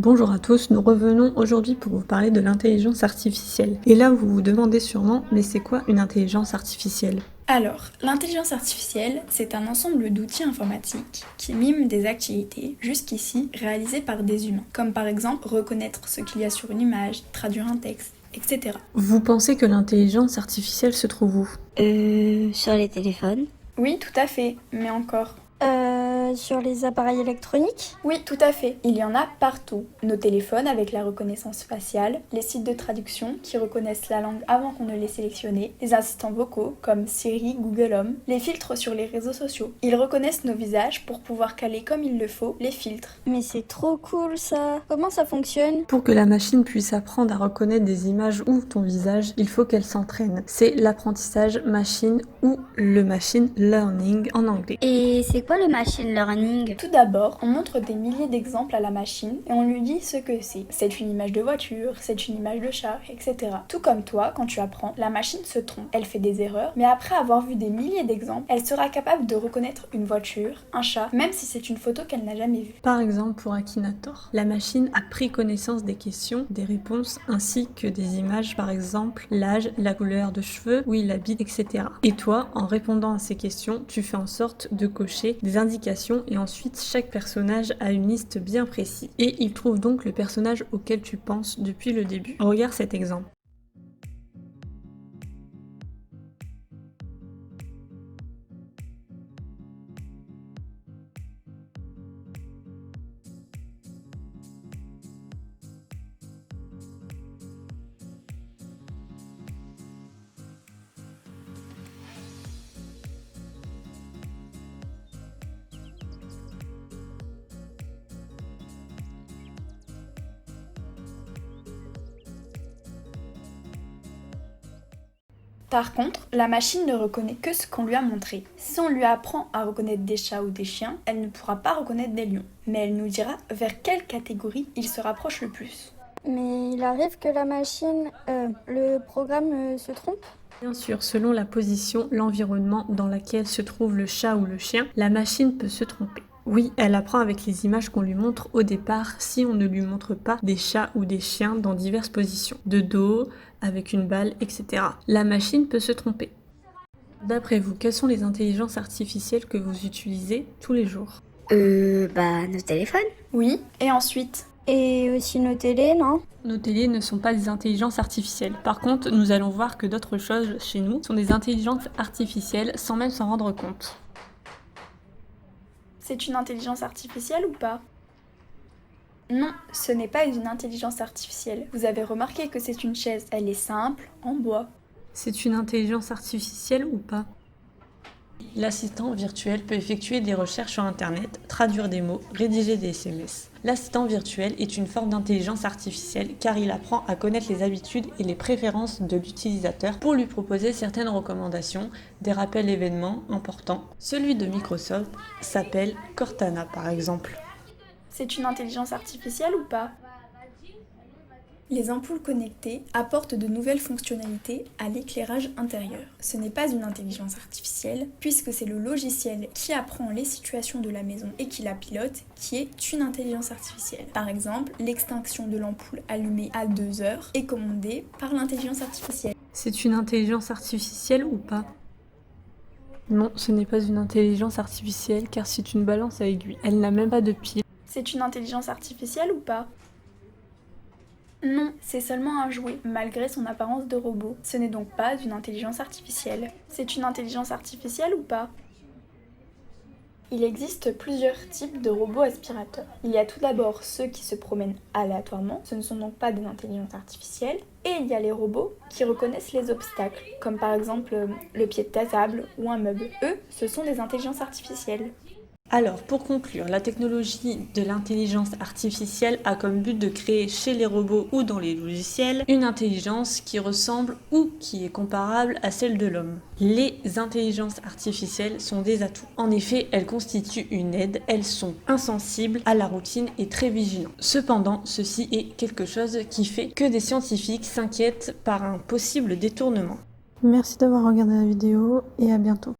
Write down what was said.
Bonjour à tous, nous revenons aujourd'hui pour vous parler de l'intelligence artificielle. Et là, vous vous demandez sûrement, mais c'est quoi une intelligence artificielle ? Alors, l'intelligence artificielle, c'est un ensemble d'outils informatiques qui miment des activités jusqu'ici réalisées par des humains, comme par exemple reconnaître ce qu'il y a sur une image, traduire un texte, etc. Vous pensez que l'intelligence artificielle se trouve où ? Sur les téléphones. Oui, tout à fait, mais encore. Sur les appareils électroniques. Oui, tout à fait. Il y en a partout. Nos téléphones avec la reconnaissance faciale, les sites de traduction qui reconnaissent la langue avant qu'on ne l'ait sélectionnée, les assistants vocaux comme Siri, Google Home, les filtres sur les réseaux sociaux. Ils reconnaissent nos visages pour pouvoir caler comme il le faut les filtres. Mais c'est trop cool ça. Comment ça fonctionne? Pour que la machine puisse apprendre à reconnaître des images ou ton visage, il faut qu'elle s'entraîne. C'est l'apprentissage machine ou le machine learning en anglais. Et c'est quoi le machine learning? Tout d'abord, on montre des milliers d'exemples à la machine et on lui dit ce que c'est. C'est une image de voiture, c'est une image de chat, etc. Tout comme toi, quand tu apprends, la machine se trompe. Elle fait des erreurs, mais après avoir vu des milliers d'exemples, elle sera capable de reconnaître une voiture, un chat, même si c'est une photo qu'elle n'a jamais vue. Par exemple, pour Akinator, la machine a pris connaissance des questions, des réponses, ainsi que des images, par exemple l'âge, la couleur de cheveux, où il habite, etc. Et toi, en répondant à ces questions, tu fais en sorte de cocher des indications et ensuite chaque personnage a une liste bien précise. Et il trouve donc le personnage auquel tu penses depuis le début. Regarde cet exemple. Par contre, la machine ne reconnaît que ce qu'on lui a montré. Si on lui apprend à reconnaître des chats ou des chiens, elle ne pourra pas reconnaître des lions. Mais elle nous dira vers quelle catégorie il se rapproche le plus. Mais il arrive que la machine, le programme se trompe? Bien sûr, selon la position, l'environnement dans lequel se trouve le chat ou le chien, la machine peut se tromper. Oui, elle apprend avec les images qu'on lui montre au départ si on ne lui montre pas des chats ou des chiens dans diverses positions, de dos, avec une balle, etc. La machine peut se tromper. D'après vous, quelles sont les intelligences artificielles que vous utilisez tous les jours ? Nos téléphones. Oui, et ensuite? Et aussi nos télés, non? Nos télés ne sont pas des intelligences artificielles. Par contre, nous allons voir que d'autres choses chez nous sont des intelligences artificielles sans même s'en rendre compte. C'est une intelligence artificielle ou pas? Non, ce n'est pas une intelligence artificielle. Vous avez remarqué que c'est une chaise. Elle est simple, en bois. C'est une intelligence artificielle ou pas ? L'assistant virtuel peut effectuer des recherches sur Internet, traduire des mots, rédiger des SMS. L'assistant virtuel est une forme d'intelligence artificielle car il apprend à connaître les habitudes et les préférences de l'utilisateur pour lui proposer certaines recommandations, des rappels événements importants. Celui de Microsoft s'appelle Cortana par exemple. C'est une intelligence artificielle ou pas? Les ampoules connectées apportent de nouvelles fonctionnalités à l'éclairage intérieur. Ce n'est pas une intelligence artificielle, puisque c'est le logiciel qui apprend les situations de la maison et qui la pilote qui est une intelligence artificielle. Par exemple, l'extinction de l'ampoule allumée à 2 heures est commandée par l'intelligence artificielle. C'est une intelligence artificielle ou pas ? Non, ce n'est pas une intelligence artificielle car c'est une balance à aiguille. Elle n'a même pas de pile. C'est une intelligence artificielle ou pas? Non, c'est seulement un jouet, malgré son apparence de robot. Ce n'est donc pas une intelligence artificielle. C'est une intelligence artificielle ou pas? Il existe plusieurs types de robots aspirateurs. Il y a tout d'abord ceux qui se promènent aléatoirement, ce ne sont donc pas des intelligences artificielles. Et il y a les robots qui reconnaissent les obstacles, comme par exemple le pied de ta table ou un meuble. Eux, ce sont des intelligences artificielles. Alors, pour conclure, la technologie de l'intelligence artificielle a comme but de créer chez les robots ou dans les logiciels une intelligence qui ressemble ou qui est comparable à celle de l'homme. Les intelligences artificielles sont des atouts. En effet, elles constituent une aide, elles sont insensibles à la routine et très vigilantes. Cependant, ceci est quelque chose qui fait que des scientifiques s'inquiètent par un possible détournement. Merci d'avoir regardé la vidéo et à bientôt.